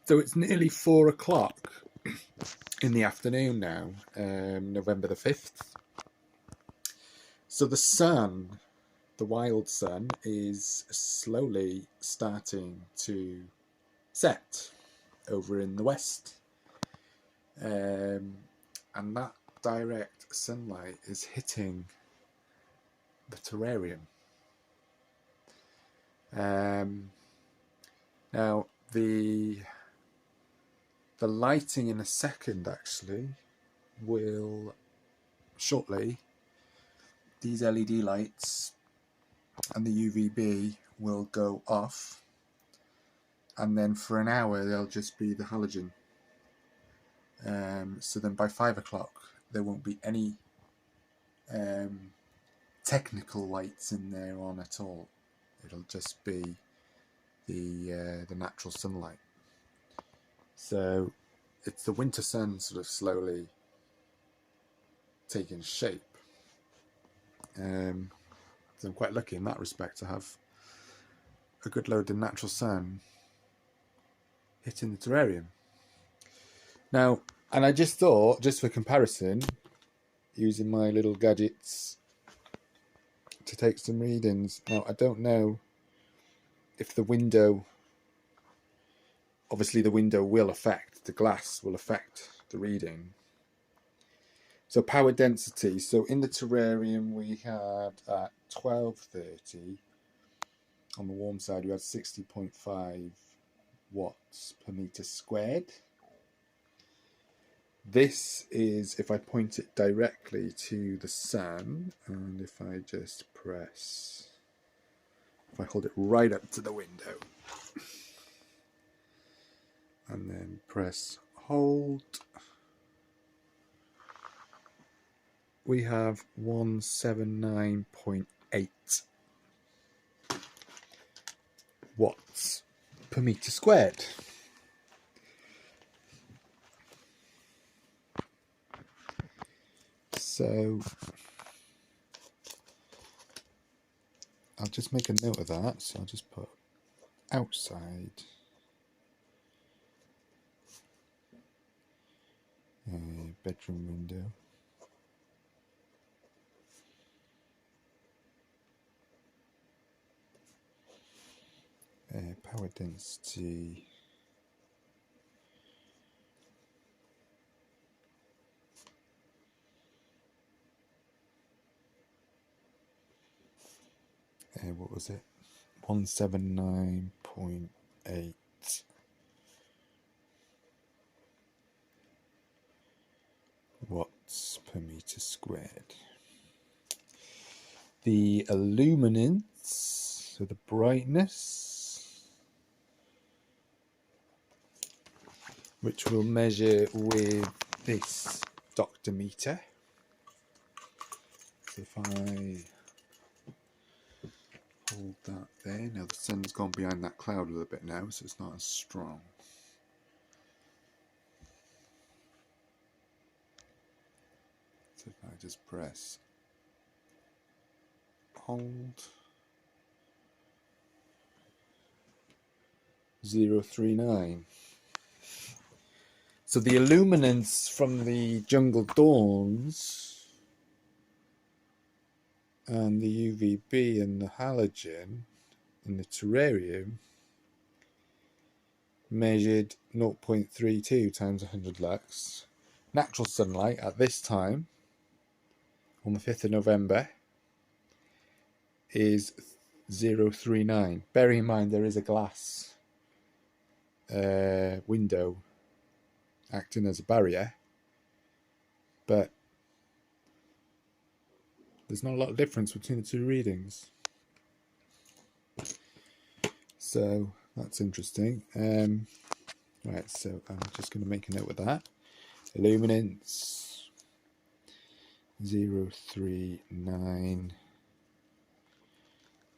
So it's nearly 4 o'clock in the afternoon now, November the 5th. So the sun, the wild sun, is slowly starting to set over in the west. And that direct sunlight is hitting the terrarium. Now the lighting in a second actually will shortly, these LED lights and the UVB will go off, and then for an hour they'll just be the halogen. So then by 5 o'clock there won't be any technical lights in there on at all. It'll just be the natural sunlight. So it's the winter sun sort of slowly taking shape. So I'm quite lucky in that respect to have a good load of natural sun hitting the terrarium. Now, and I just thought, just for comparison, using my little gadgets to take some readings. Now, I don't know if the window, obviously the window will affect, the glass will affect the reading. So power density, so in the terrarium we had at 1230, on the warm side we had 60.5 watts per meter squared. This is if I point it directly to the sun, and if I just press, if I hold it right up to the window and then press hold, we have 179.8 watts per meter squared. So I'll just make a note of that. So I'll just put outside bedroom window. Power density. What was it? 179.8 watts per meter squared. The illuminance, so the brightness, which we'll measure with this doctometer. So if I hold that there, now the sun's gone behind that cloud a little bit now, so it's not as strong. So if I just press hold, 039. So the illuminance from the Jungle Dawns and the UVB and the halogen in the terrarium measured 0.32 times 100 lux. Natural sunlight at this time, on the 5th of November, is 039. Bearing in mind there is a glass window acting as a barrier, but there's not a lot of difference between the two readings. So that's interesting. Right, so I'm just going to make a note of that. Illuminance 039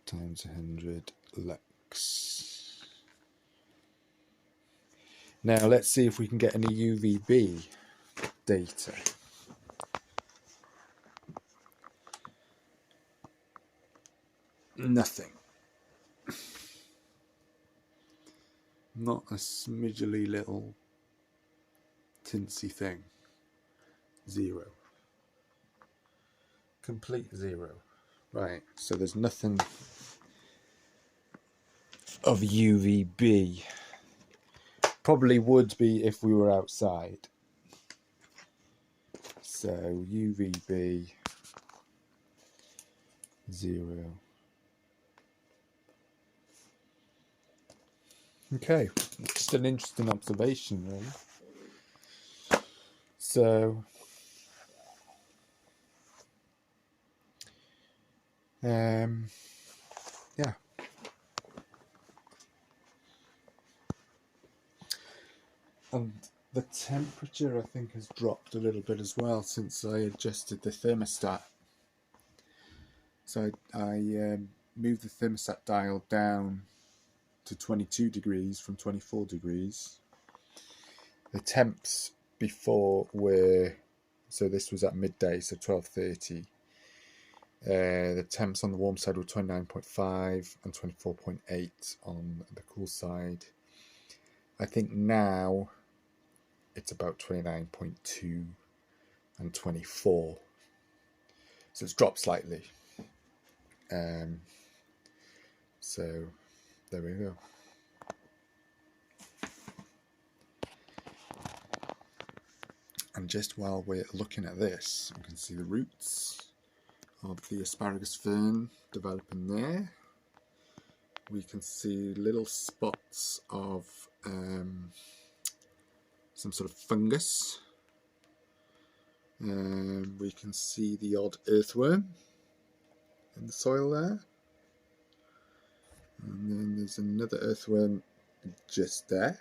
times 100 lux. Now let's see if we can get any UVB data. Nothing. Not a smidgely little tinsy thing. 0. Complete 0. Right, so there's nothing of UVB. Probably would be if we were outside. So UVB 0. Okay, just an interesting observation, really. So, yeah. And the temperature, I think, has dropped a little bit as well since I adjusted the thermostat. So I moved the thermostat dial down to 22 degrees from 24 degrees. The temps before were, so this was at midday, so 12:30. The temps on the warm side were 29.5 and 24.8 on the cool side. I think now it's about 29.2 and 24. So it's dropped slightly. So there we go. And just while we're looking at this, you can see the roots of the asparagus fern developing there. We can see little spots of some sort of fungus. We can see the odd earthworm in the soil there. And then there's another earthworm just there.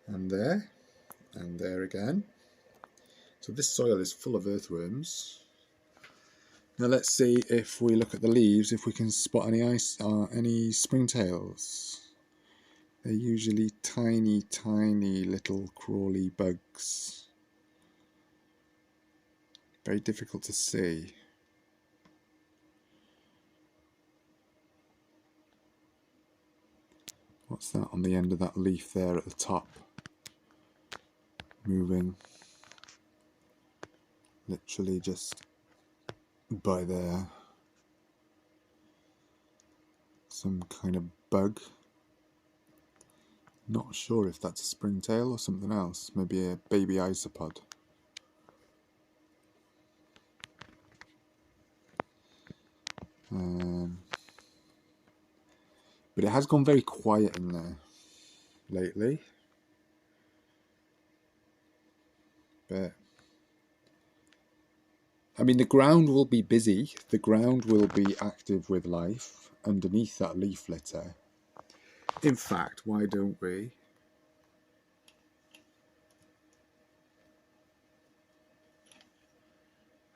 And there again. So this soil is full of earthworms. Now let's see if we look at the leaves, if we can spot any springtails. They're usually tiny, tiny little crawly bugs. Very difficult to see. What's that on the end of that leaf there at the top? Moving. Literally just by there. Some kind of bug. Not sure if that's a springtail or something else. Maybe a baby isopod. But it has gone very quiet in there lately. But I mean, the ground will be busy. The ground will be active with life underneath that leaf litter. In fact, why don't we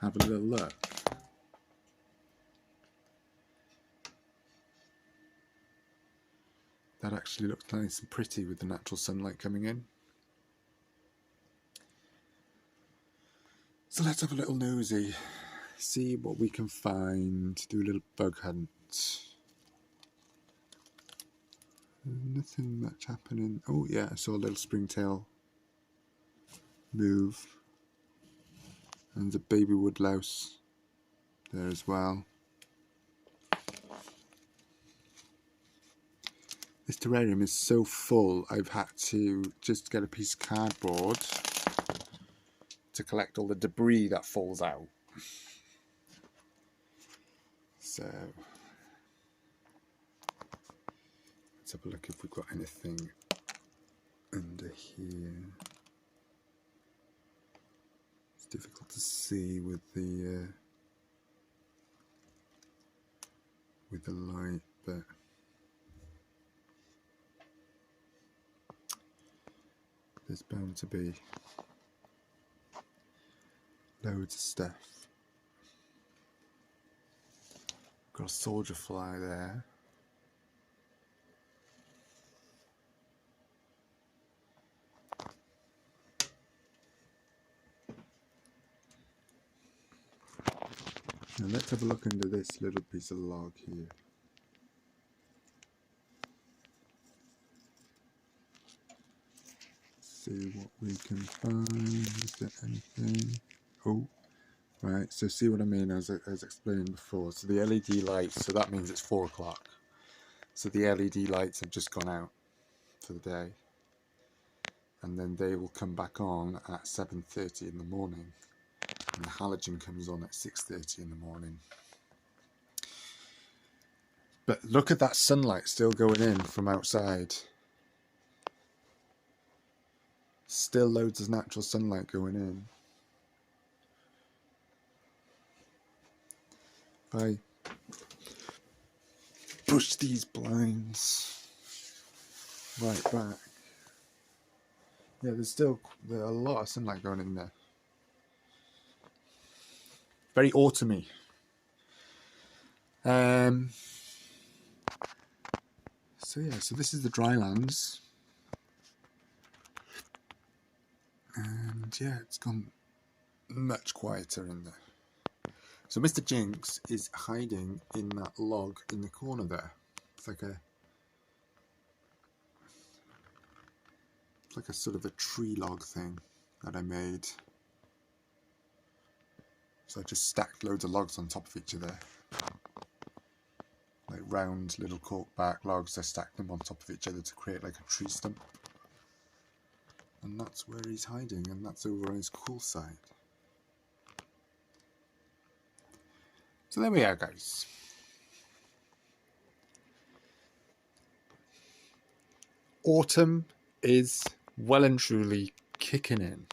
have a little look? That actually looks nice and pretty with the natural sunlight coming in. So let's have a little nosy, see what we can find, do a little bug hunt. Nothing much happening. Oh yeah, I saw a little springtail move. And a baby woodlouse there as well. This terrarium is so full, I've had to just get a piece of cardboard to collect all the debris that falls out. So let's have a look if we've got anything under here. It's difficult to see with the light, but there's bound to be loads of stuff. Got a soldier fly there. Now let's have a look under this little piece of log here. see what we can find. Is there anything? Oh, right. So see what I mean, as explained before. So the LED lights, so that means it's 4 o'clock. So the LED lights have just gone out for the day. And then they will come back on at 7:30 in the morning. And the halogen comes on at 6:30 in the morning. But look at that sunlight still going in from outside. Still loads of natural sunlight going in. If I push these blinds right back, yeah, there's a lot of sunlight going in there. Very autumny. So yeah, so this is the dry lands, and yeah, it's gone much quieter in there. So Mr. Jinx is hiding in that log in the corner there. It's like a sort of a tree log thing that I made. So I just stacked loads of logs on top of each other. Like round little cork-back logs, I stacked them on top of each other to create like a tree stump. And that's where he's hiding, and that's over on his cool side. So there we are, guys. Autumn is well and truly kicking in.